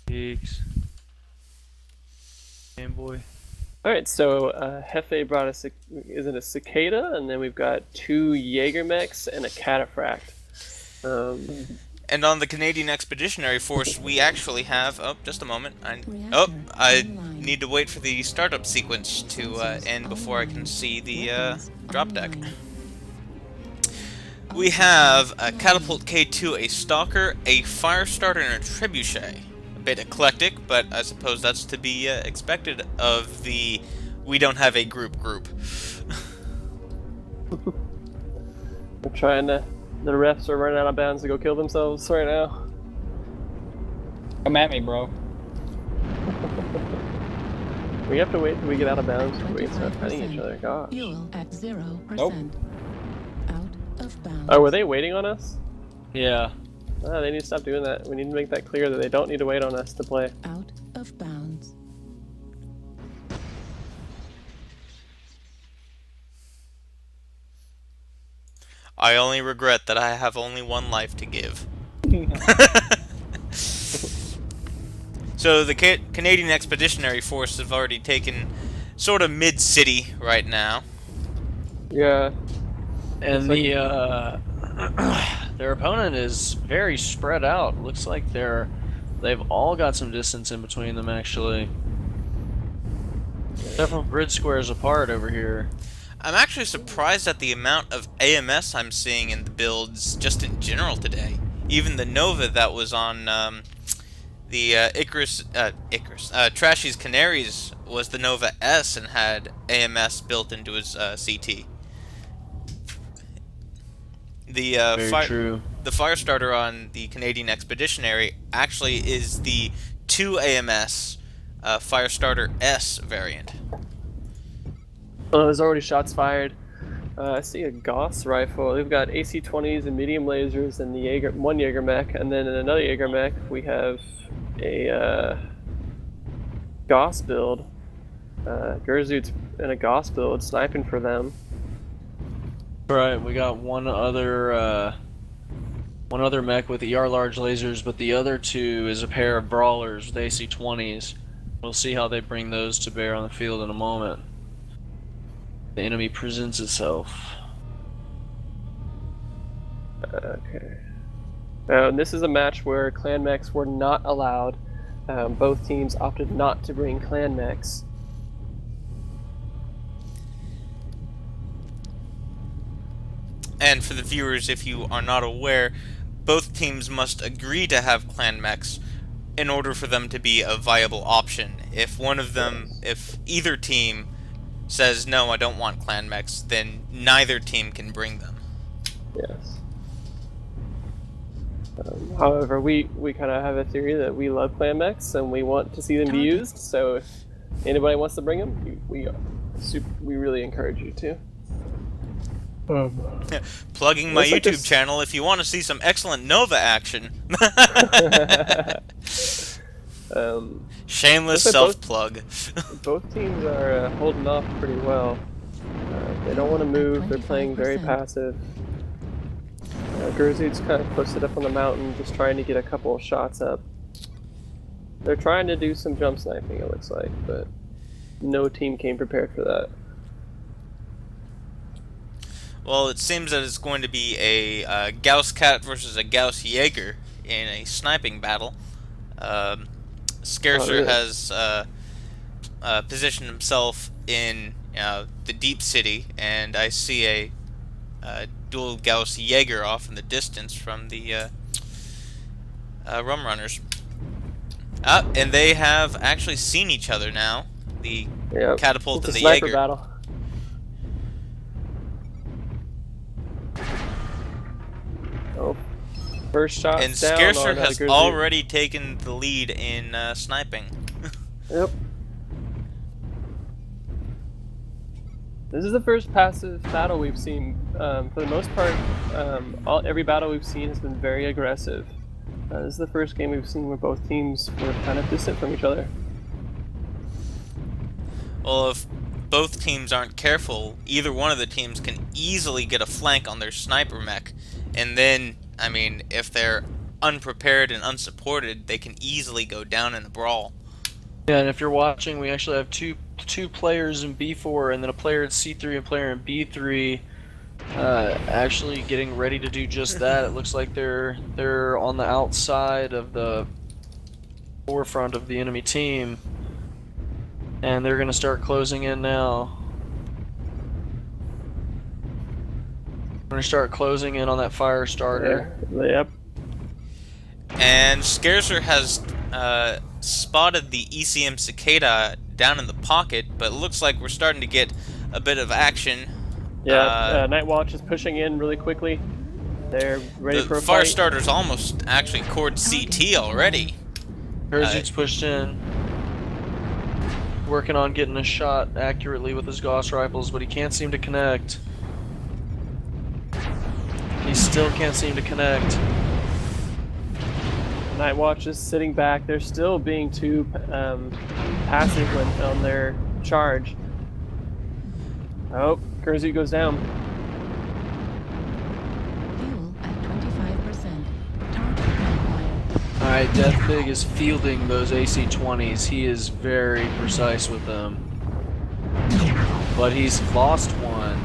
Geeks. Game Boy. Alright, so Hefe brought us, is it a cicada? And then we've got 2 Jaeger mechs and a cataphract. And on the Canadian Expeditionary Force, we actually have... Oh, just a moment. I need to wait for the startup sequence to end before I can see the drop deck. We have a Catapult K2, a Stalker, a Firestarter, and a Trebuchet. A bit eclectic, but I suppose that's to be expected of the we don't have a group. We're trying to... The refs are running out of bounds to go kill themselves right now. Come at me, bro. We have to wait till we get out of bounds before we can start fighting each other. Gosh. Fuel at 0%. Nope. Out of bounds. Oh, were they waiting on us? Yeah. Oh, they need to stop doing that. We need to make that clear that they don't need to wait on us to play. Out of bounds. I only regret that I have only one life to give. So the Canadian Expeditionary Force have already taken sort of mid-city right now. Yeah. And the their opponent is very spread out. Looks like they've all got some distance in between them actually. Several grid squares apart over here. I'm actually surprised at the amount of AMS I'm seeing in the builds just in general today. Even the Nova that was on the Trashy's Canaries was the Nova S and had AMS built into his CT. The the Firestarter on the Canadian Expeditionary actually is the 2 AMS Firestarter S variant. Oh, there's already shots fired. I see a Gauss rifle. We've got AC-20s and medium lasers and the one Jaeger mech, and then in another Jaeger mech we have a Gauss build. Gerzoot's in a Gauss build, sniping for them. Right, we got one other mech with ER large lasers, but the other 2 is a pair of brawlers with AC-20s. We'll see how they bring those to bear on the field in a moment. The enemy presents itself. Okay. And this is a match where clan mechs were not allowed. Both teams opted not to bring clan mechs. And for the viewers, if you are not aware, both teams must agree to have clan mechs in order for them to be a viable option. If either team says, no, I don't want clan mechs, then neither team can bring them. Yes. However, we kind of have a theory that we love clan mechs and we want to see them be used, so if anybody wants to bring them, we really encourage you to. Plugging my Looks like YouTube channel if you want to see some excellent Nova action. Shameless like self-plug. Both teams are holding off pretty well. They don't want to move, they're playing very passive. Gerzoot's kind of posted up on the mountain, just trying to get a couple of shots up. They're trying to do some jump sniping, it looks like, but no team came prepared for that. Well, it seems that it's going to be a Gauss Cat versus a Gauss Jaeger in a sniping battle. Scarcer has positioned himself in the deep city, and I see a dual Gauss Jaeger off in the distance from the Rum Runners. And they have actually seen each other now. The Catapult and the sniper Jaeger. Battle. Oh, first shot. And Scarcer has already taken the lead in sniping. Yep. This is the first passive battle we've seen. For the most part, every battle we've seen has been very aggressive. This is the first game we've seen where both teams were kind of distant from each other. Well, if both teams aren't careful, either one of the teams can easily get a flank on their sniper mech. And then, I mean, if they're unprepared and unsupported, they can easily go down in a brawl. Yeah, and if you're watching, we actually have two players in B4 and then a player in C3 and a player in B3 actually getting ready to do just that. It looks like they're on the outside of the forefront of the enemy team, and they're going to start closing in now. We're going to start closing in on that fire starter. Yep. And Scarcer has spotted the ECM Cicada down in the pocket, but it looks like we're starting to get a bit of action. Yeah, Night Watch is pushing in really quickly. They're ready for a fire fight. starter's almost actually cored CT already. Kurzu's pushed in, working on getting a shot accurately with his Gauss rifles, but he can't seem to connect. He still can't seem to connect. Night Watch is sitting back. They're still being too passive on their charge. Oh, Kurzu goes down. Fuel at 25%. Target acquired. Alright, Death Big is fielding those AC-20s. He is very precise with them. But he's lost one.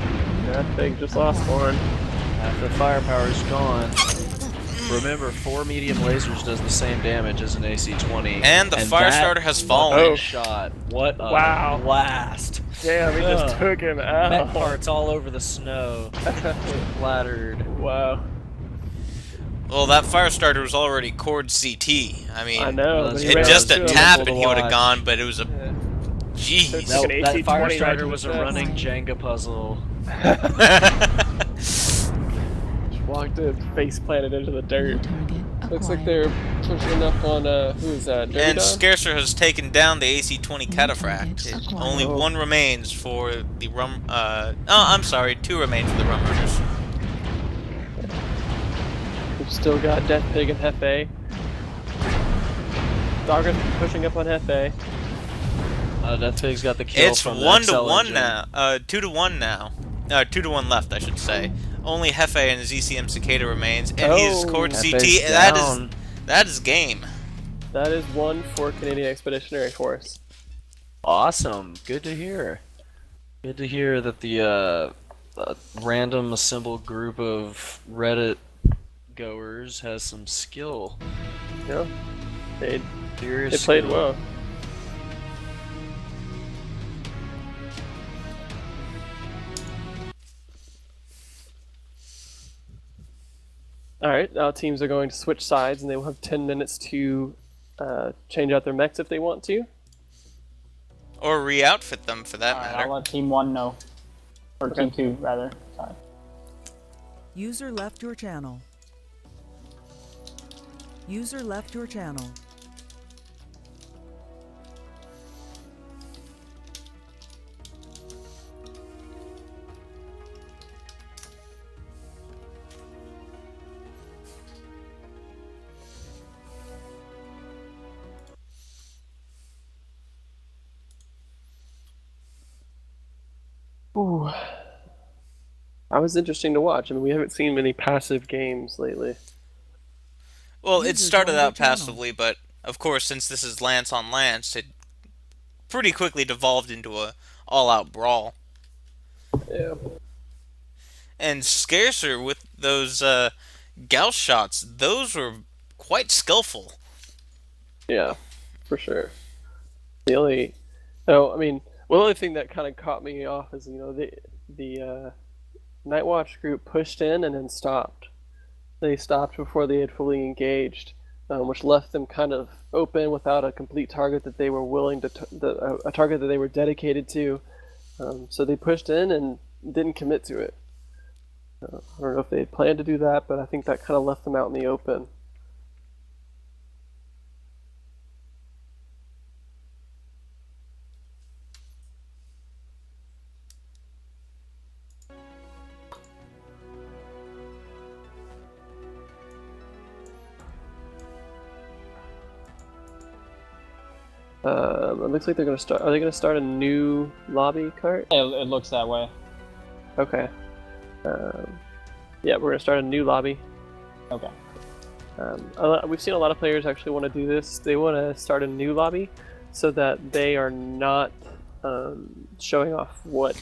Death Big just lost one. Half the firepower is gone. Remember, 4 medium lasers does the same damage as an AC-20. And the fire starter has fallen. Oh, shot. What a Wow. blast. Damn, he just Ugh. took him out. Met parts all over the snow. Splattered. Wow. Well, that fire starter was already cored CT. I mean, I know. But he it ran just into a him. tap Cool and to he would have watch. gone, but it was a Yeah. jeez. Like That, an that AC-20 fire right starter to was a the running chest. Jenga puzzle. Just walked in, face planted into the New dirt. target Looks like acquired. they're pushing up on, who is that? Dirty And Dog? Scarcer has taken down the AC-20 Cataphract. targets Only acquired. one remains for the Rum... oh, I'm sorry, 2 remain for the Rum Runners. We've still got Death Pig and Hefe. Dogger's pushing up on Hefe. Death Pig's got the kill It's from the 1 to XL 1 engine. now. 2 to 1 now. 2 to 1 left, I should say. Only Hefe and his ECM Cicada remains, and he is Oh. cored Hefe's CT. down. That is game. That is one for Canadian Expeditionary Force. Awesome. Good to hear. Good to hear that the random assembled group of Reddit goers has some skill. Yeah. They Serious played skill. well. Alright, now teams are going to switch sides and they will have 10 minutes to change out their mechs if they want to. Or re-outfit them, for that Alright, matter. I'll let Team 1 know. Or Okay. Team 2, rather. Sorry. User left your channel. User left your channel. Ooh. That was interesting to watch. I mean, we haven't seen many passive games lately. Well, it User started joined out your channel. passively, but of course, since this is Lance on Lance, it pretty quickly devolved into a all-out brawl. Yeah. And Scarcer with those Gauss shots, those were quite skillful. Yeah, for sure. The only, oh, I mean, well, the only thing that kind of caught me off is, you know, the Night Watch group pushed in and then stopped. They stopped before they had fully engaged, which left them kind of open without a complete target that they were willing to, a target that they were dedicated to. So they pushed in and didn't commit to it. I don't know if they had planned to do that, but I think that kind of left them out in the open. It looks like they're gonna start. Are they gonna start a new lobby cart? It looks that way. Okay. Yeah, we're gonna start a new lobby. Okay. We've seen a lot of players actually want to do this. They want to start a new lobby so that they are not showing off what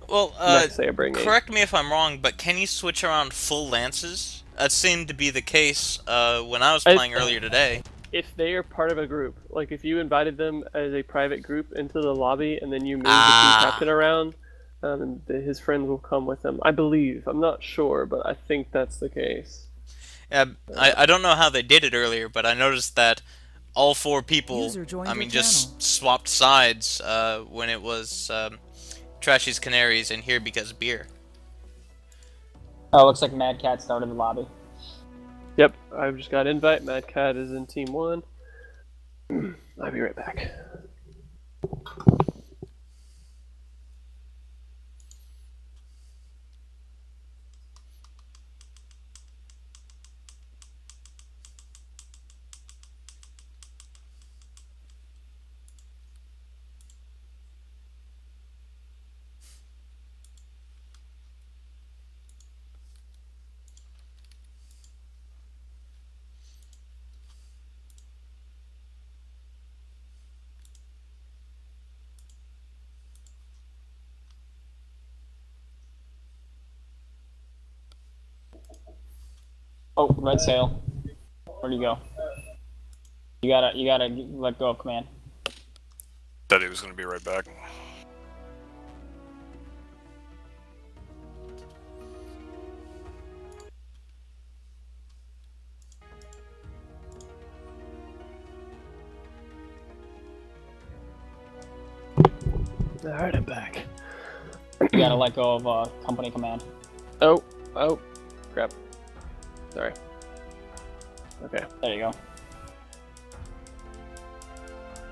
Well, mechs they are bringing. correct me if I'm wrong, but can you switch around full lances? That seemed to be the case when I was playing earlier today. If they are part of a group, like if you invited them as a private group into the lobby and then you move the team captain around, and his friends will come with them. I believe. I'm not sure, but I think that's the case. Yeah, I don't know how they did it earlier, but I noticed that all 4 people, User joined I your mean, just channel. swapped sides when it was Trashy's Canaries and here because of beer. Oh, looks like Mad Cat started the lobby. Yep, I've just got invite. Mad Cat is in team 1. I'll be right back. Oh, red sail. Where'd you go? You gotta let go of command. Said he was going to be right back. Alright, I'm back. You gotta let go of company command. Oh, crap. Sorry. Okay. There you go.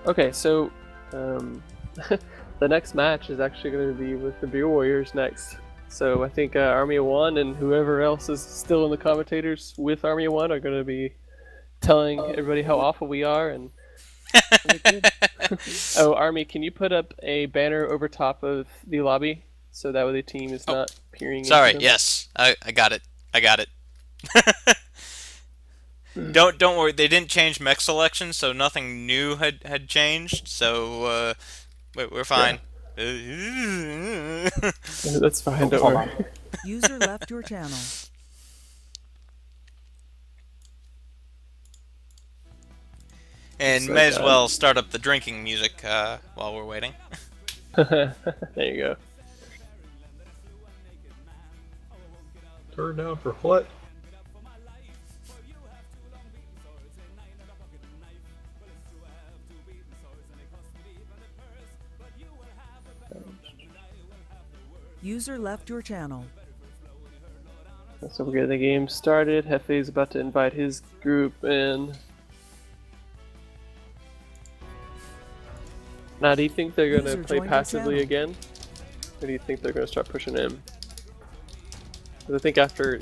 Okay, so the next match is actually going to be with the Beer Warriors next. So I think Army of One and whoever else is still in the commentators with Army of One are going to be telling everybody how awful we are. And oh, Army, can you put up a banner over top of the lobby so that way the team is not peering? Sorry, into them? yes, I got it. I got it. Don't worry. They didn't change mech selection, so nothing new had changed. So we're fine. That's fine. Don't Hold worry. on. User left your channel. And So may as good. well start up the drinking music while we're waiting. There you go. Turn down for what? User left your channel. So we're getting the game started. Hefe's about to invite his group in. Now, do you think they're going to User play joined your passively channel. again? Or do you think they're going to start pushing in? 'Cause I think after,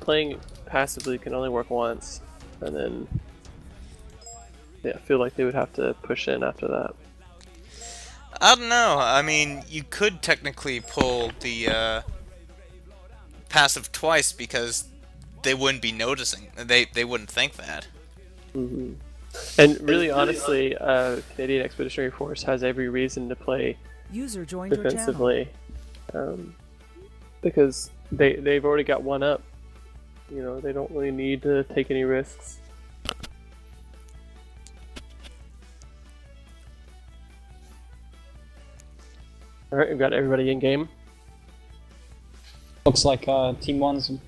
playing passively can only work once. And then, yeah, I feel like they would have to push in after that. I don't know. I mean, you could technically pull the passive twice because they wouldn't be noticing. They wouldn't think that. Hmm. And really, honestly, Canadian Expeditionary Force has every reason to play User joined your channel. defensively, because they've already got one up. They don't really need to take any risks. All right, we've got everybody in game. Looks like Team 1's a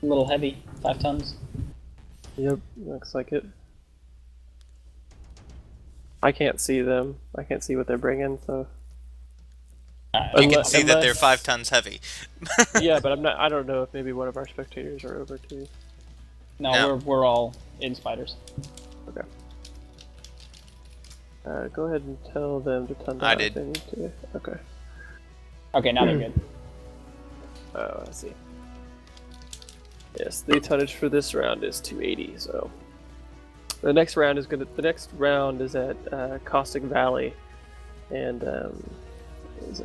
little heavy, 5 tons. Yep, looks like it. I can't see them. I can't see what they're bringing. So You can Unless- see that they're unless- 5 tons heavy. yeah, but I don't know if maybe one of our spectators are over too. No, No. we're all in spiders. Okay. Go ahead and tell them to ton down I if did. they need to. Okay. Okay, now they're good. Oh, I see. Yes, the tonnage for this round is 280. So the next round is at Caustic Valley, and what is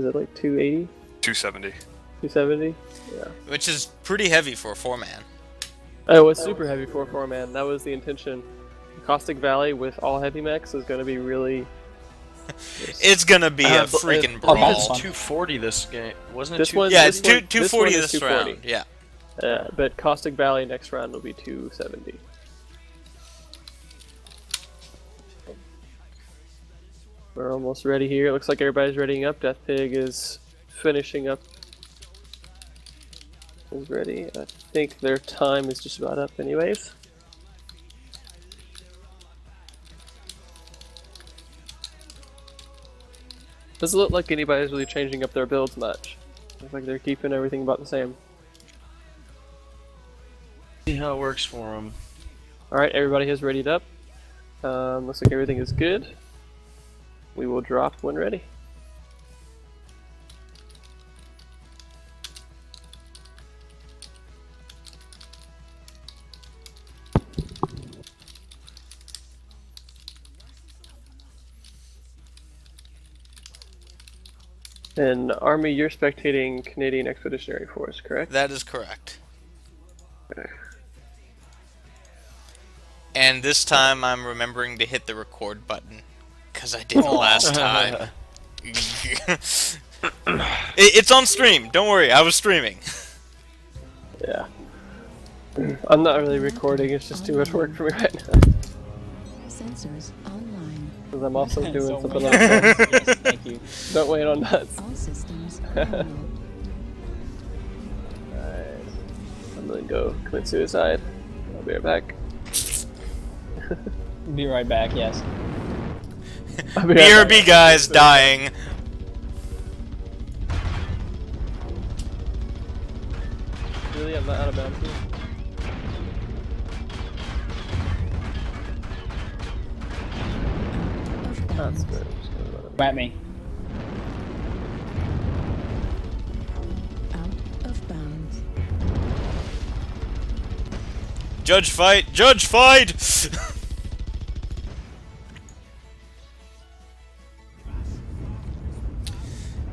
it like 280, 270. 270? Yeah. Which is pretty heavy for a 4-man. Oh, it was super heavy for 4-man. That was the intention. Caustic Valley with all heavy mechs is going to be really... It's gonna be a freaking I brawl. believe it's fun. 240 this game, wasn't it? This one- Yeah, this it's one- 240 this this one is 240. round. Yeah. But Caustic Valley next round will be 270. We're almost ready here. It looks like everybody's readying up. Death Pig is finishing up. Is ready. I think their time is just about up anyways. Doesn't look like anybody's really changing up their builds much. Looks like they're keeping everything about the same. See how it works for them. Alright, everybody has readied up. Looks like everything is good. We will drop when ready. And Army, you're spectating Canadian Expeditionary Force, correct? That is correct. And this time I'm remembering to hit the record button, because I did last time. It's on stream, don't worry, I was streaming. Yeah. I'm not really recording, it's just too much work for me right now. Sensors online. Because I'm also doing So something wait. else. Yes, thank you. Don't wait on nuts. All systems manual. Alright. I'm gonna go commit suicide. I'll be right back. Be right back. Yes. I'll be right back. BRB guys dying. Really? I'm not out of bounds here? That's good. I'm just gonna let him- Come at me. Out of bounds. Judge fight! Judge fight!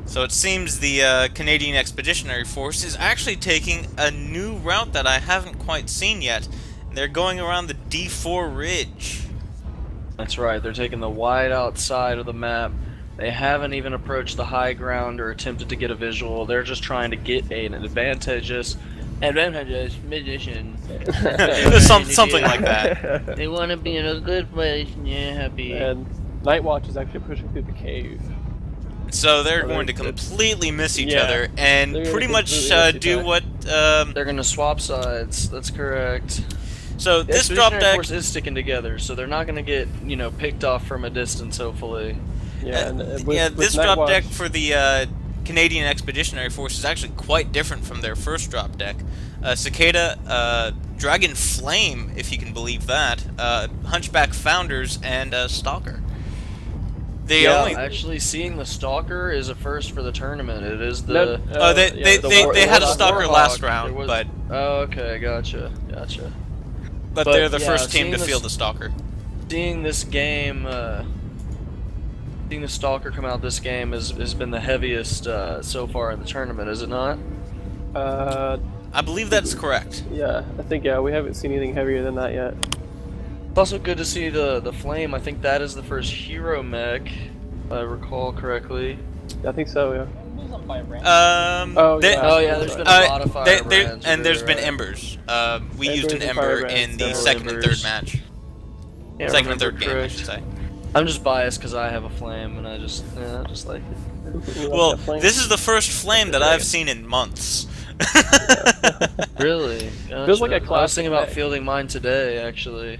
So it seems the Canadian Expeditionary Force is actually taking a new route that I haven't quite seen yet. They're going around the D4 Ridge. That's right, they're taking the wide outside of the map. They haven't even approached the high ground or attempted to get a visual. They're just trying to get an advantageous position. Something like that. They want to be in a good place and you're happy. And Nightwatch is actually pushing through the cave. So they're Oh, going to that's- completely miss each yeah. other and They're gonna pretty much completely miss each do other. what. They're gonna swap sides. That's correct. So The this drop Expeditionary deck. Force is sticking together, so they're not gonna get picked off from a distance. Hopefully. Yeah, and with, Yeah, with this drop Nightwatch- deck for the Canadian Expeditionary Force is actually quite different from their first drop deck. Cicada, Dragon Flame, if you can believe that, Hunchback Founders, and Stalker. They Yeah, only actually, seeing the Stalker is a first for the tournament. It is the. No, Oh, they the had a Warlock- Stalker Warlock. last There round, was- but Oh, okay, gotcha. But they're the yeah, first team seeing to the field the Stalker. Seeing this game, seeing the Stalker come out this game has been the heaviest so far in the tournament, is it not? I believe that's correct. Yeah, I think we haven't seen anything heavier than that yet. It's also good to see the Flame. I think that is the first hero mech, if I recall correctly. I think so, yeah. Who's on fire, Brand? Oh, they- yeah. Oh yeah, there's been a lot of fire they- brands. and there's been right. embers. We used an Embers and fire ember brands, in the definitely second and embers. third match. Can't Second and remember third game, I correct. should say. I'm just biased because I have a Flame and I just like it. You like Well, that flame? this is the first flame that I've seen in months. Really? Feels like a Gotcha. I was classic thinking about mech. fielding mine today, actually.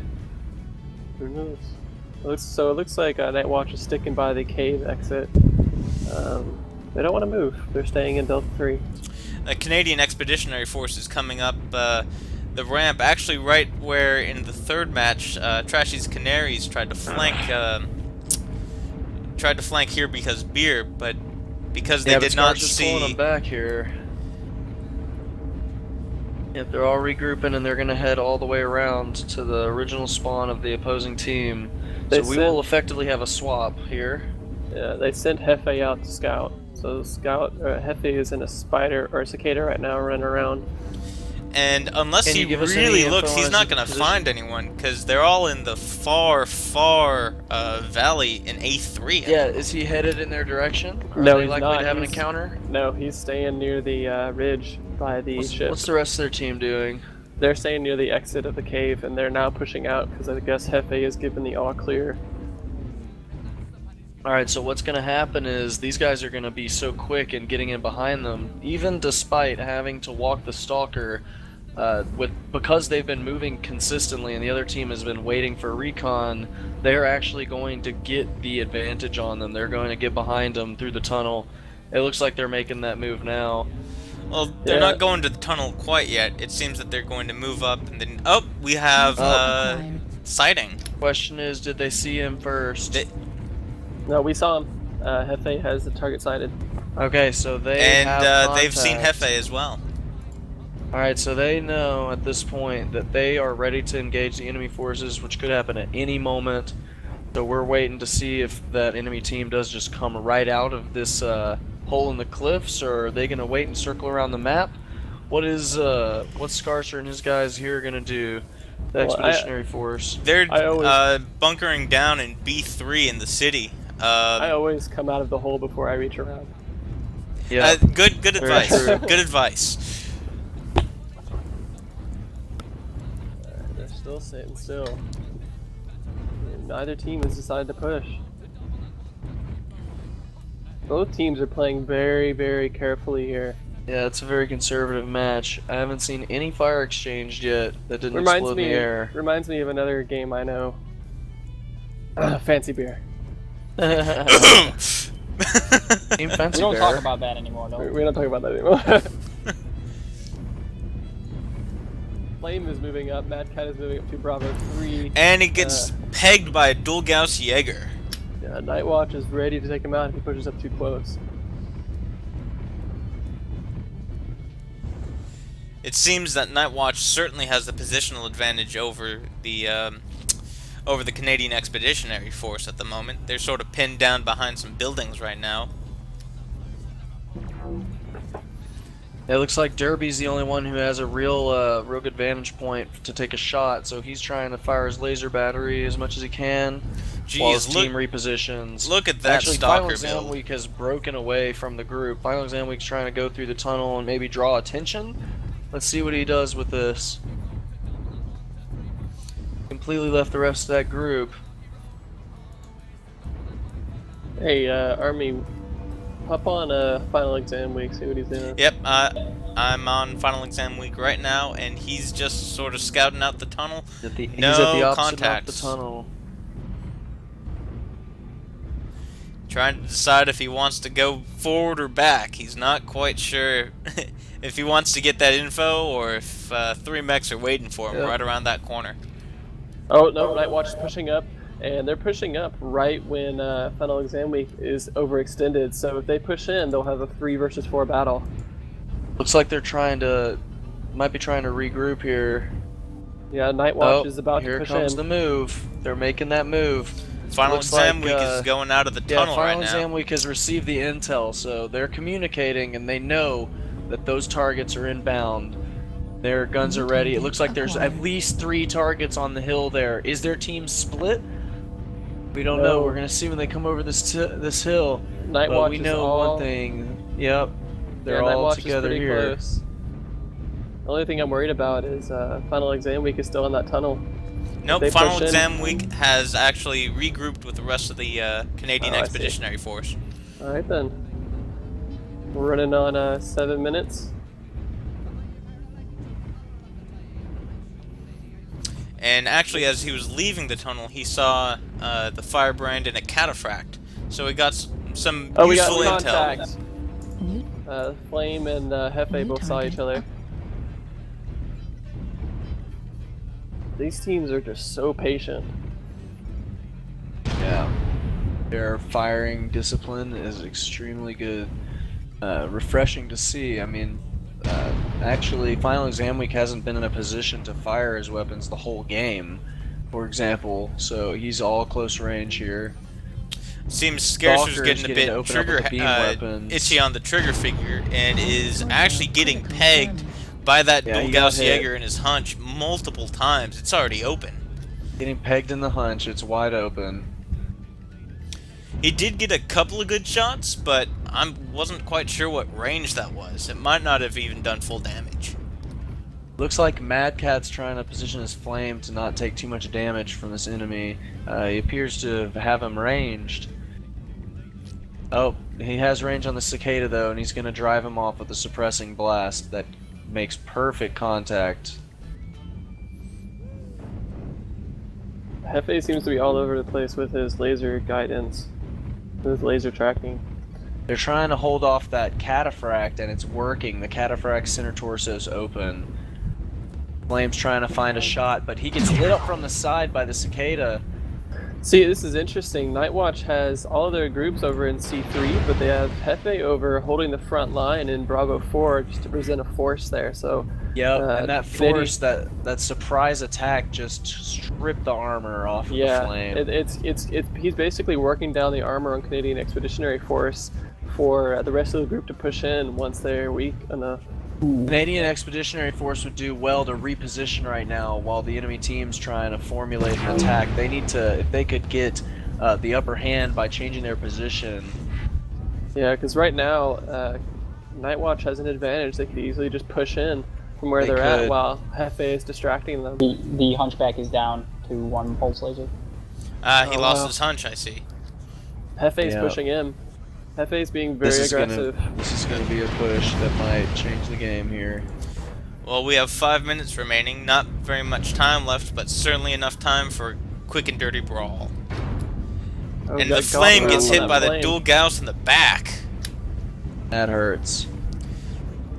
Who knows? So it looks like Nightwatch is sticking by the cave exit. They don't want to move. They're staying in Delta 3. A Canadian Expeditionary Force is coming up the ramp, actually right where in the third match, Trashy's Canaries tried to flank here because beer, but because they Yeah, did but not Scar's just pulling see. them back here. Yep, they're all regrouping and they're gonna head all the way around to the original spawn of the opposing team. They So we sent- will effectively have a swap here. Yeah, they sent Hefe out to scout. So Hefe is in a spider or a cicada right now, running around. and unless Can he you give us any really info looks, on he's his not gonna position? find anyone because they're all in the far valley in A3. Yeah, is he headed in their direction? Are No, they he's likely not. to have an He's- encounter? No, he's staying near the ridge by the ship. What's the rest of their team doing? They're staying near the exit of the cave, and they're now pushing out because I guess Hefe is given the all clear. Alright, so what's going to happen is these guys are going to be so quick in getting in behind them, even despite having to walk the stalker, because they've been moving consistently and the other team has been waiting for recon, they're actually going to get the advantage on them. They're going to get behind them through the tunnel. It looks like they're making that move now. Well, they're Yeah. not going to the tunnel quite yet. It seems that they're going to move up, and then we have Acquired. sighting. Question is, did they see him first? No, we saw him. Hefe has the target sighted. Okay, so they And have they've seen contact. Hefe as well. Alright, so they know at this point that they are ready to engage the enemy forces, which could happen at any moment. So we're waiting to see if that enemy team does just come right out of this hole in the cliffs, or are they going to wait and circle around the map? What's Scarcer and his guys here going to do? The Well, Expeditionary Force. They're I always- bunkering down in B3 in the city. I always come out of the hole before I reach around. Yeah. Good Very advice. true. Good advice. They're still sitting still. Neither team has decided to push. Both teams are playing very, very carefully here. Yeah, it's a very conservative match. I haven't seen any fire exchanged yet that didn't Reminds explode in me, the air. reminds me of another game I know. Fancy beer. Team We Fancy don't Bear. talk about that anymore, though. We don't talk about that anymore. Flame is moving up. Mad Cat is moving up to Bravo 3. And he gets pegged by a dual Gauss Jaeger. Yeah, Night Watch is ready to take him out if he pushes up too close. It seems that Night Watch certainly has the positional advantage over the Canadian Expeditionary Force at the moment. They're sort of pinned down behind some buildings right now. It looks like Derby's the only one who has a real good vantage point to take a shot, so he's trying to fire his laser battery as much as he can while his Jeez, team repositions. look at that Actually, stalker Final Exam build. Week has broken away from the group. Final Exam Week's trying to go through the tunnel and maybe draw attention. Let's see what he does with this. Completely left the rest of that group. Hey, Army, hop on Final Exam Week, see what he's doing. Yep, I'm on Final Exam Week right now, and he's just sort of scouting out the tunnel. He's at the No opposite mouth of contacts. the tunnel. Trying to decide if he wants to go forward or back. He's not quite sure if he wants to get that info or if 3 mechs are waiting for him Yeah. right around that corner. Oh, no, Night Watch is pushing up, and they're pushing up right when Final Exam Week is overextended, so if they push in, they'll have a 3 versus 4 battle. Looks like they're might be trying to regroup here. Yeah, Night Watch Oh, is about here to push comes in. the move. They're making that move. Final Looks Exam like, Week is going out of the Yeah, tunnel Final right Exam now. Week has received the intel, so they're communicating and they know that those targets are inbound. Their guns are ready. It looks like there's at least 3 targets on the hill there. Is their team split? We don't know. No. We're gonna see when they come over this hill. Night But Watch we is know all... one thing. Yep, they're yeah, Night all Watch is together pretty here. close. The only thing I'm worried about is Final Exam Week is still in that tunnel. Nope, they Final push in- Exam Week has actually regrouped with the rest of the Canadian Oh, I see. Expeditionary Force. Alright then. We're running on 7 minutes. And actually, as he was leaving the tunnel, he saw the firebrand and a cataphract. So he got some Oh, we got useful intel. contact. New Flame and Hefe New both saw each target. other. These teams are just so patient. Yeah. Their firing discipline is extremely good. Refreshing to see. I mean, actually, Final Exam Week hasn't been in a position to fire his weapons the whole game, for example, so he's all close range here. Seems Scarcer's Stalker's getting a getting to bit open up with trigger the beam weapons. itchy on the trigger figure and is actually getting pegged by that Yeah, he dual got Gauss hit. Jaeger in his hunch multiple times. It's already open. Getting pegged in the hunch, it's wide open. He did get a couple of good shots, but I wasn't quite sure what range that was. It might not have even done full damage. Looks like Mad Cat's trying to position his flame to not take too much damage from this enemy. He appears to have him ranged. Oh, he has range on the Cicada though, and he's going to drive him off with a suppressing blast that makes perfect contact. Hefe seems to be all over the place with his laser guidance, with his laser tracking. They're trying to hold off that cataphract, and it's working. The cataphract center torso's open. Flame's trying to find a shot, but he gets lit up from the side by the Cicada. See, this is interesting. Nightwatch has all of their groups over in C3, but they have Hefe over holding the front line in Bravo 4 just to present a force there. So Yep, and that force, Canadian- that surprise attack just stripped the armor off of the yeah, flame. he's basically working down the armor on Canadian Expeditionary Force for the rest of the group to push in once they're weak enough. Canadian Expeditionary Force would do well to reposition right now while the enemy team's trying to formulate an attack. They need to, if they could get the upper hand by changing their position. Yeah, because right now, Nightwatch has an advantage. They could easily just push in from where They they're at could. while Hefe is distracting them. The Hunchback is down to 1 pulse laser. He Oh, lost wow. his hunch, I see. Hefe's Yeah. pushing in. Hefe's being very This is aggressive. this is gonna be a push that might change the game here. Well, we have 5 minutes remaining. Not very much time left, but certainly enough time for quick and dirty brawl. Oh, And got the flame Gauss gets on hit that by the flame. dual Gauss in the back. That hurts.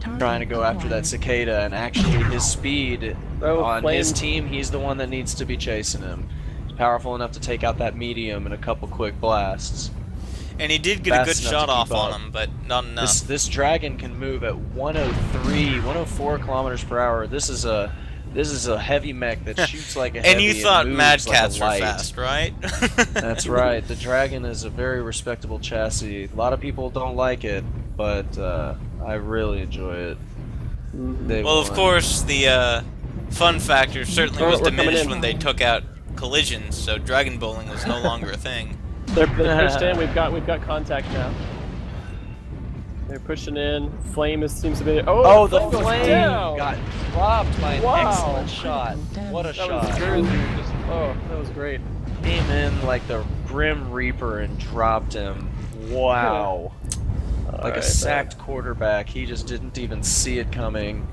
Target Trying to go after that acquired. Cicada, and actually his speed Oh, on flame. his team, he's the one that needs to be chasing him. He's powerful enough to take out that medium in a couple quick blasts. And he did get a good Fast enough shot to off keep on up. him, but not enough. This dragon can move at 103, 104 kilometers per hour. This is a heavy mech that shoots like a heavy And you thought moves Mad like a Cats were light. fast, right? That's right. The dragon is a very respectable chassis. A lot of people don't like it, but I really enjoy it. They Well, of won. course, the fun factor certainly Oh, was we're coming diminished in. when they took out collisions, so dragon bowling was no longer a thing. They're pushed in. We've got contact now. They're pushing in. Flame seems to be. Oh, the goes flame down. got dropped by an Wow. excellent shot. What a That shot. was Jersey. That was great. Came in like the Grim Reaper and dropped him. Wow. Like Alright, a sacked quarterback. He just didn't even see it coming.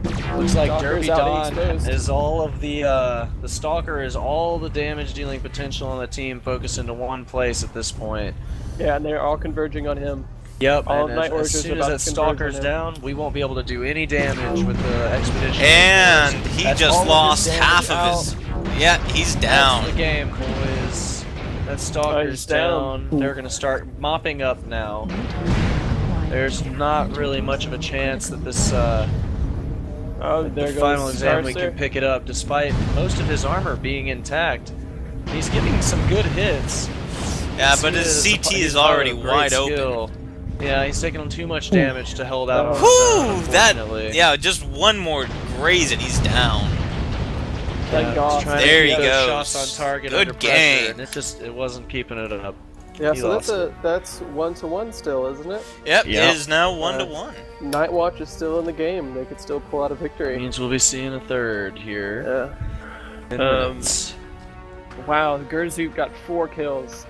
Looks like Stalker's Derby out Dawn exposed. is all of the Stalker is all the damage dealing potential on the team focused into one place at this point. Yeah, and they're all converging on him. Yep, All and Night as Orchard's soon as about that to converge on Stalker's him. down, we won't be able to do any damage with the Expedition. And he That's just all of his lost damage half out. of his... Yeah, he's That's down. the game, boys. That Stalker's he's down. down. They're gonna start mopping up now. There's not really much of a chance that this Oh, there the goes final exam we Starster. can pick it up, despite most of his armor being intact. He's getting some good hits. Yeah, See but that his as a- CT he's is part of already a great wide skill. open. Yeah, he's taking too much damage to hold out on his Whew! own, That... unfortunately. Yeah, just one more graze and he's down. That Yeah, Goss. he's trying to There keep he those goes. shots on target Good under pressure, game. and it wasn't keeping it up. Yeah, He so lost that's 1-1 still, isn't it? Yep, Yeah. it is now 1-1. Nightwatch is still in the game. They could still pull out a victory. Means we'll be seeing a third here. Yeah. in minutes. Wow, Gerzu got 4 kills.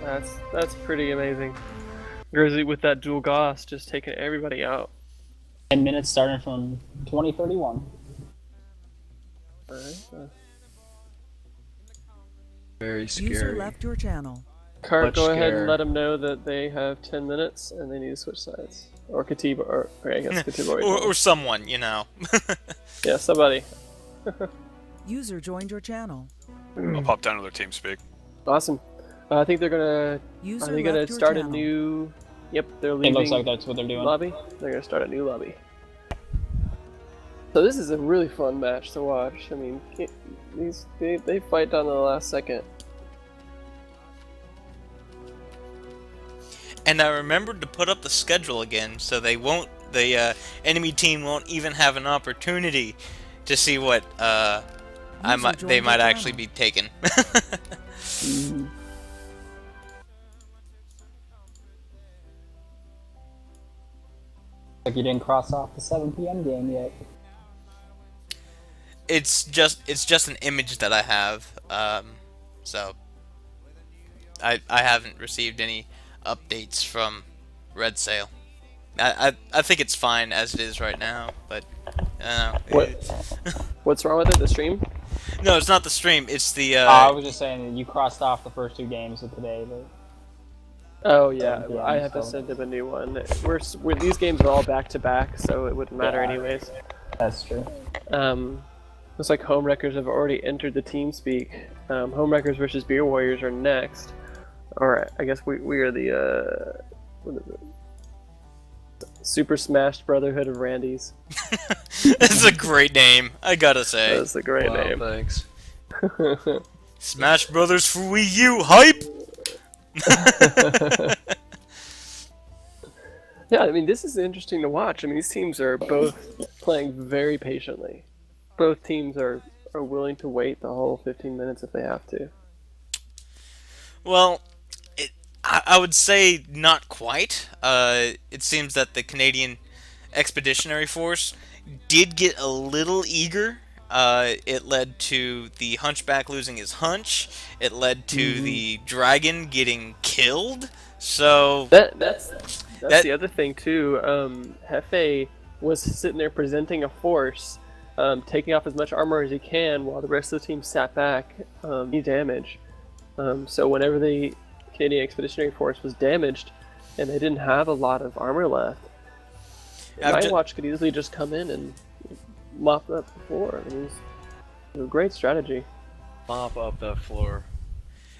That's pretty amazing. Gerzu with that dual Goss just taking everybody out. 10 minutes starting from 2031. Alright. Very scary. User left your channel. Cart, Much go ahead scare. and let them know that they have 10 minutes and they need to switch sides. Or Katiba, or I guess Katiba already told Or us. someone, you know. Yeah, somebody. User joined your channel. I'll pop down to their team speak. Awesome. I think they're gonna. User Are they gonna left your start a channel. new? Yep, they're It leaving. looks like that's what they're doing. Lobby. They're gonna start a new lobby. So this is a really fun match to watch. I mean, they fight down to the last second. and I remembered to put up the schedule again, so the enemy team won't even have an opportunity to see what they might actually be taken. Like you didn't cross off the 7 p.m. game yet. It's just an image that I have, so I haven't received any updates from Red Sail. I think it's fine as it is right now, but What's wrong with it? The stream? no, it's not the stream. It's the I was just saying that you crossed off the first 2 games of today, but Oh yeah, Yeah, I have to so- send him a new one. These games are all back to back, so it wouldn't matter Yeah. anyways. that's true. Looks like Homewreckers have already entered the TeamSpeak. Homewreckers versus Beer Warriors are next. Or I guess we are the what is it? Super Smashed Brotherhood of Randy's. It's a great name, I gotta say. That's a great Wow, name. thanks. Smash Brothers for Wii U, hype! Yeah, I mean, this is interesting to watch. I mean, these teams are both playing very patiently. Both teams are willing to wait the whole 15 minutes if they have to. Well, I would say not quite. It seems that the Canadian Expeditionary Force did get a little eager. It led to the Hunchback losing his hunch. It led to the Dragon getting killed. So That's the other thing too. Hefe was sitting there presenting a force, taking off as much armor as he can, while the rest of the team sat back, any damage. So whenever the Canadian Expeditionary Force was damaged, and they didn't have a lot of armor left, Nightwatch could easily just come in and mop up the floor. I mean, it was a great strategy. Mop up that floor.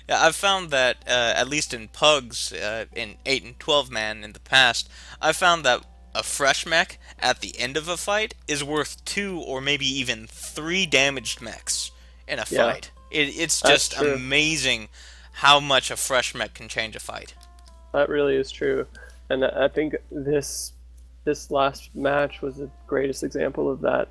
yeah, I've found that at least in Pugs, in 8 and 12 man in the past, I've found that a fresh mech at the end of a fight is worth 2 or maybe even 3 damaged mechs in a Yeah. fight. It's That's just true. amazing how much a fresh mech can change a fight. That really is true, and I think this last match was the greatest example of that.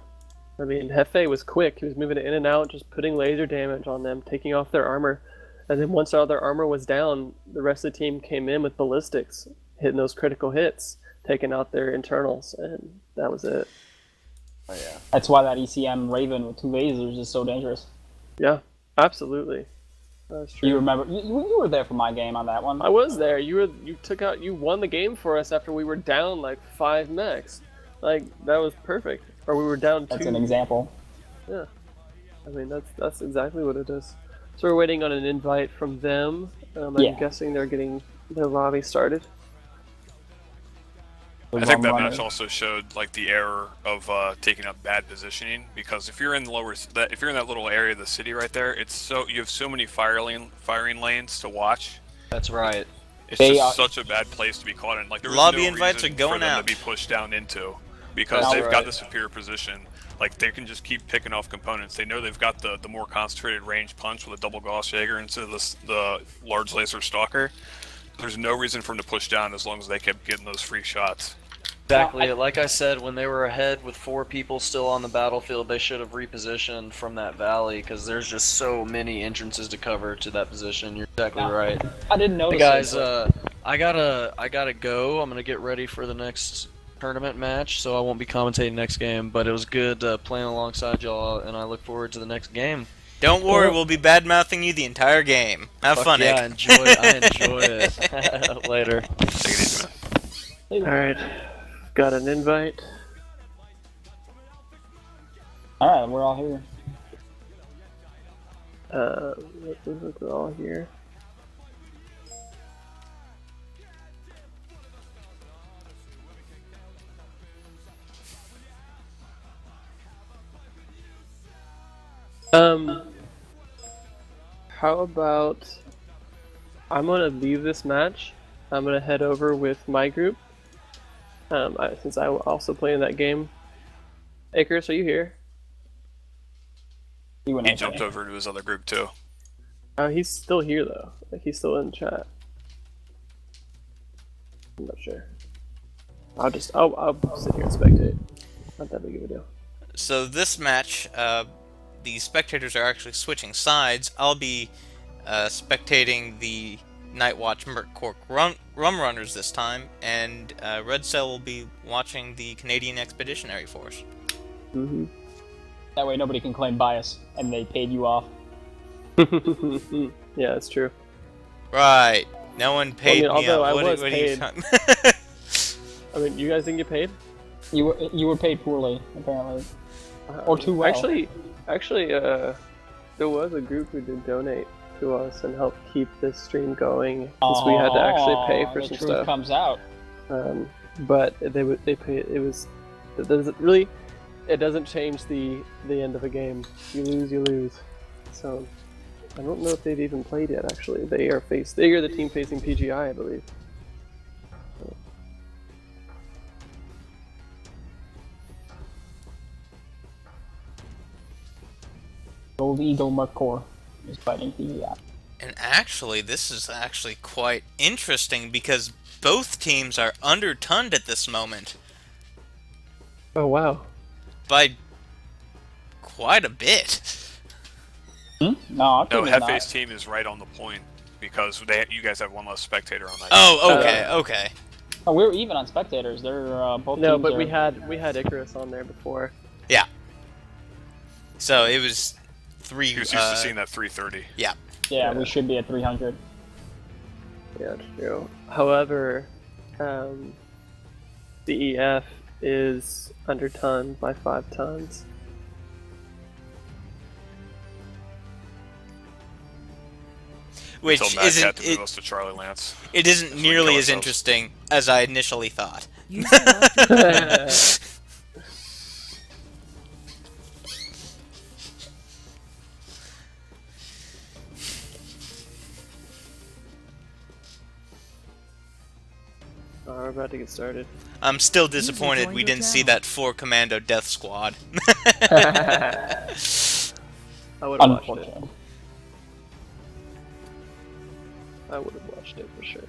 I mean, Hefe was quick. He was moving in and out, just putting laser damage on them, taking off their armor. And then once all their armor was down, the rest of the team came in with ballistics, hitting those critical hits, taking out their internals, and that was it. Oh yeah. That's why that ECM Raven with 2 lasers is so dangerous. Yeah, absolutely. That's true. You remember? You were there for my game on that one. I was there. You won the game for us after we were down like 5 mechs. Like, that was perfect. Or we were down 2. That's an example. Yeah, I mean that's exactly what it is. So we're waiting on an invite from them. I'm Yeah. guessing they're getting their lobby started. I think that match also showed like the error of taking up bad positioning, because if you're in if you're in that little area of the city right there, you have so many firing lanes to watch. That's right. It's They just are- such a bad place to be caught in. Like there was Lobby no invites reason are going for them out. to be pushed down into, because That's they've right. got the superior position. Like they can just keep picking off components. They know they've got the more concentrated range punch with a double Gauss Jaeger instead of the large laser stalker. There's no reason for them to push down as long as they kept getting those free shots. Exactly. Like I said, when they were ahead with 4 people still on the battlefield, they should have repositioned from that valley, because there's just so many entrances to cover to that position. You're exactly right. I didn't notice. Hey guys, it, I gotta go. I'm gonna get ready for the next tournament match, so I won't be commentating next game. But it was good playing alongside y'all, and I look forward to the next game. Don't worry, we'll be bad-mouthing you the entire game. Have Fuck fun, yeah, Nick. I enjoy it. Later. Take it easy, man. All right, got an invite. all right, we're all here. Looks like we're all here. How about I'm gonna leave this match. I'm gonna head over with my group. Since I will also play in that game. Akers, are you here? He went He okay. jumped over to his other group too. He's still here though. Like, he's still in chat. I'm not sure. I'll sit here and spectate. Not that big of a deal. So this match, the spectators are actually switching sides. I'll be spectating the Night Watch Merc Cork Rum Runners this time, and Red Cell will be watching the Canadian Expeditionary Force. Mm-hmm. That way nobody can claim bias, and they paid you off. Yeah, that's true. Right. No one paid me although off. I was What are paid. you I mean, you guys didn't get paid? You were paid poorly, apparently. Or too well. Actually, there was a group who did donate to us and help keep this stream going since we had to actually pay for the some truth stuff. comes out. But they paid. It doesn't change the end of a game. You lose, you lose. So I don't know if they've even played yet. Actually, they are the team facing PGI, I believe. Gold Eagle Mercor is fighting PGI. And actually, this is actually quite interesting because both teams are undertunned at this moment Oh wow! by quite a bit. No, our No, team is not. Hefe's team is right on the point because you guys have one less spectator on that. Oh, okay, okay. Oh, we're even on spectators. They're both. No, teams but are... we had Icarus on there before. Yeah. So it was 3. He was used to seeing that 330. Yeah. Yeah, we should be at 300. Yeah, true. However, DEF is undertonned by 5 tons. Which Until Matt had to isn't move us to Charlie Lance. it isn't That's what nearly kill as ourselves. interesting as I initially thought. User left your We're about to get started. I'm still disappointed joined we your didn't see channel. that 4 Commando Death Squad. I would have watched it. Unfortunately. I would have watched it for sure.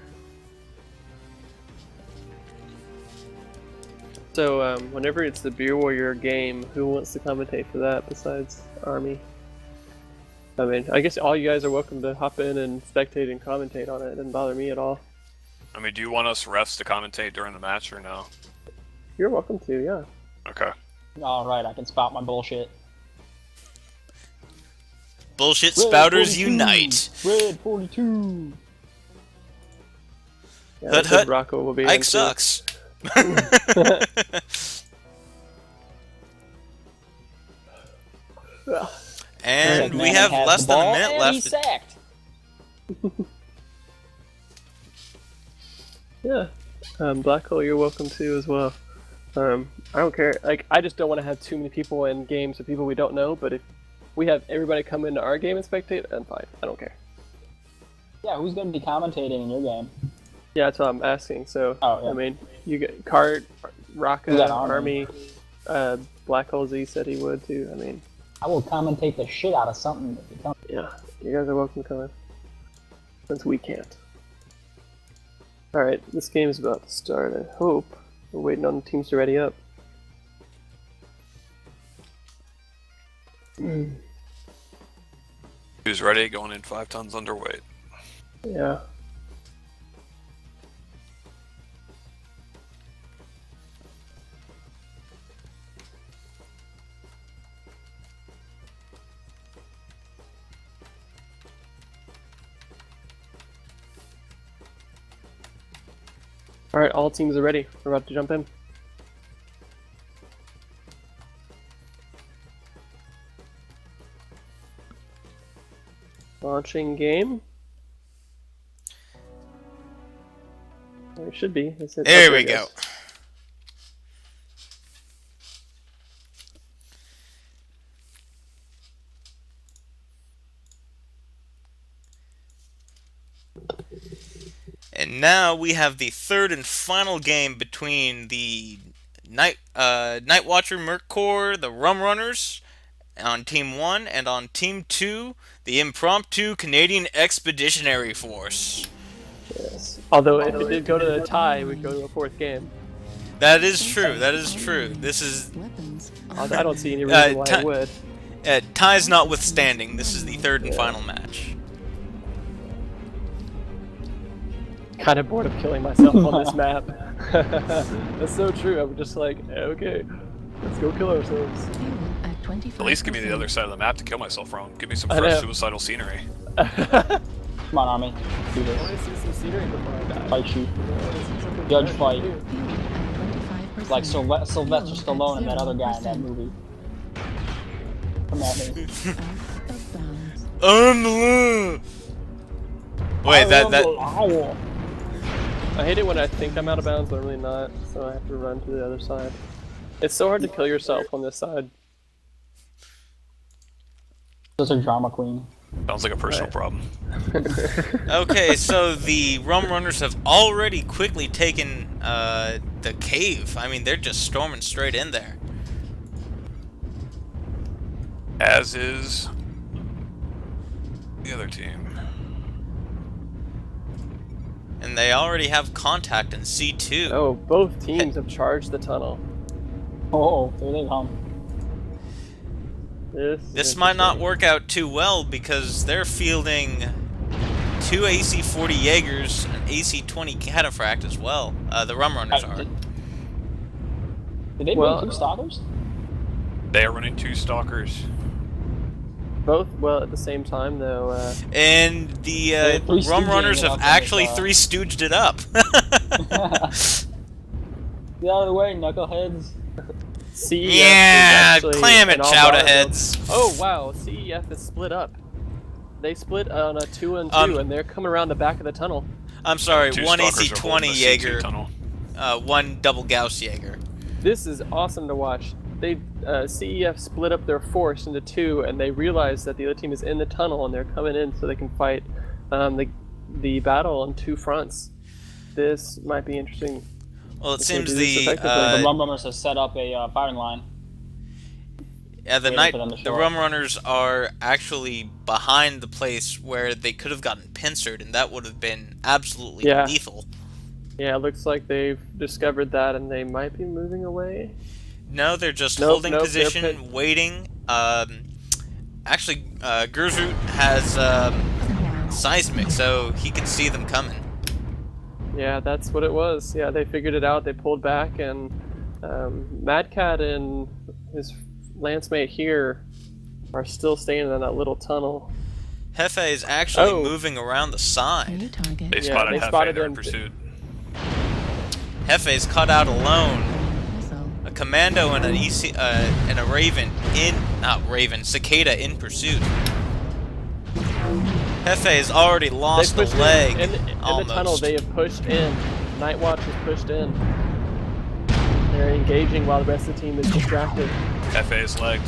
So, whenever it's the Beer Warrior game, who wants to commentate for that besides Army? I mean, I guess all you guys are welcome to hop in and spectate and commentate on it. It doesn't bother me at all. I mean, do you want us refs to commentate during the match or no? You're welcome to, yeah. Okay. Alright, I can spout my bullshit. Bullshit Red spouters 42. unite. Red 42! Yeah, Hut, I said hut. Rocco will be Ike in too. sucks. And we Man have has less the than a ball, minute and left. He's sacked. Yeah. Black Hole, you're welcome to as well. I don't care. Like, I just don't want to have too many people in games with people we don't know. But if we have everybody come into our game and spectate, then fine. I don't care. Yeah, who's going to be commentating in your game? Yeah, that's what I'm asking. So, Oh, yeah. I mean, you get Cart, Rocka, Who's that, Army, Black Hole Z said he would too. I mean, I will commentate the shit out of something if you come. yeah, you guys are welcome to come in. Since we can't. Alright, this game is about to start, I hope. We're waiting on the teams to ready up. Who's ready? Going in 5 tons underweight. Yeah. Alright, all teams are ready. We're about to jump in. Launching game. Well, it should be. There we go. And now we have the third and final game between the Night Watcher Merc Corps, the Rum Runners, on Team 1, and on Team 2, the Impromptu Canadian Expeditionary Force. Yes. Although if it did go to a tie, we'd go to a fourth game. That is true. That is true. This is Weapons. I don't see any reason why it would. ties notwithstanding. This is the third and final match. Kind of bored of killing myself on this map. That's so true. I'm just like, okay, let's go kill ourselves. Fuel at 25%. At least give me the other side of the map to kill myself from. Give me some I fresh know. suicidal scenery. Come on, Army. Do I this. want to see some scenery before I die. Fight you. I wanna see something Judge fun fight. to do. Fuel at 25%. Like Sylvester Stallone and that other guy in that movie. Come at me. Out of bounds. Wait, that Ow. I hate it when I think I'm out of bounds, but I'm really not, so I have to run to the other side. It's so hard to kill yourself on this side. Those are drama queen. Sounds like a personal Right. problem. Okay, so the Rum Runners have already quickly taken the cave. I mean, they're just storming straight in there. As is the other team. And they already have contact in C2. Oh, both teams have charged the tunnel. Oh, there they come. This is might not interesting. work out too well because they're fielding 2 AC-40 Jaegers and AC-20 Cataphract as well. The Rum Runners are. Did they Well- bring 2 stalkers? They are running 2 stalkers. Both, well, at the same time, though. And the They're three Rum stooging Runners it have up in actually this, 3 stooged it up. Get out of the way, knuckleheads. CEF is Yeah, actually clam it, an all-dollar chowder build. heads. Oh wow, CEF is split up. They split on a 2-on-2, and they're coming around the back of the tunnel. I'm sorry, 2 1 stalkers are AC-20 holding the C2 Jaeger, tunnel. 1 double Gauss Jaeger. This is awesome to watch. They CEF split up their force into 2, and they realize that the other team is in the tunnel, and they're coming in so they can fight the battle on 2 fronts. This might be interesting. Well, it If they seems do this the effectively, The Rum Runners have set up a firing line. the waiting for them to the show Rum up. Runners are actually behind the place where they could have gotten pincered, and that would have been absolutely Yeah. lethal. Yeah, it looks like they've discovered that, and they might be moving away. No, they're just Nope, holding nope, they're position, waiting. Actually, Gerzut has seismic, so he can see them coming. Yeah, that's what it was. Yeah, they figured it out. They pulled back, and Mad Cat and his lance mate here are still staying in that little tunnel. Hefe is actually Oh. moving around the New side. target. They Yeah, spotted they Hefe, spotted they're in them. pursuit. Hefe's cut out alone. Missile. A commando and and a raven cicada in pursuit. Hefe has already lost They a pushed leg. in the tunnel. almost. They have pushed in. Night Watch has pushed in. They're engaging while the rest of the team is distracted. Hefe is legged.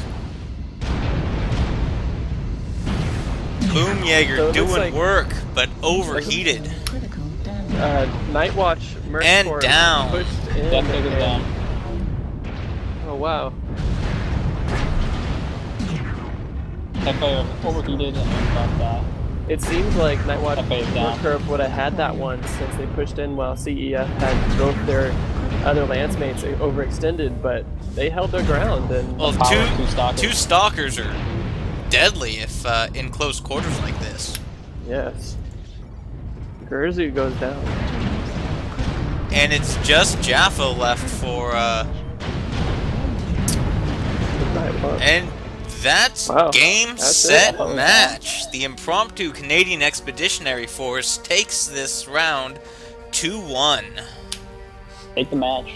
Boom Jaeger So it looks doing like- work, but overheated. Critical damage. Night Watch Merc And Corps down. pushed in. That figures and- down. Oh wow. Hefe overheated and It seems like Night Watch That phase down. Merc Corps would have had that one since they pushed in while CEF had both their other lance mates overextended, but they held their ground and Well, Power of 2 stalkers. two stalkers are deadly if in close quarters like this. yes. Gerzu goes down. And it's just Jaffa left for Night Watch. and that's Wow, game, that's set, it. match. The impromptu Canadian Expeditionary Force takes this round 2-1. Take the match.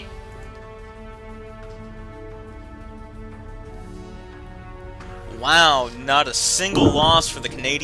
Wow, not a single loss for the Canadian.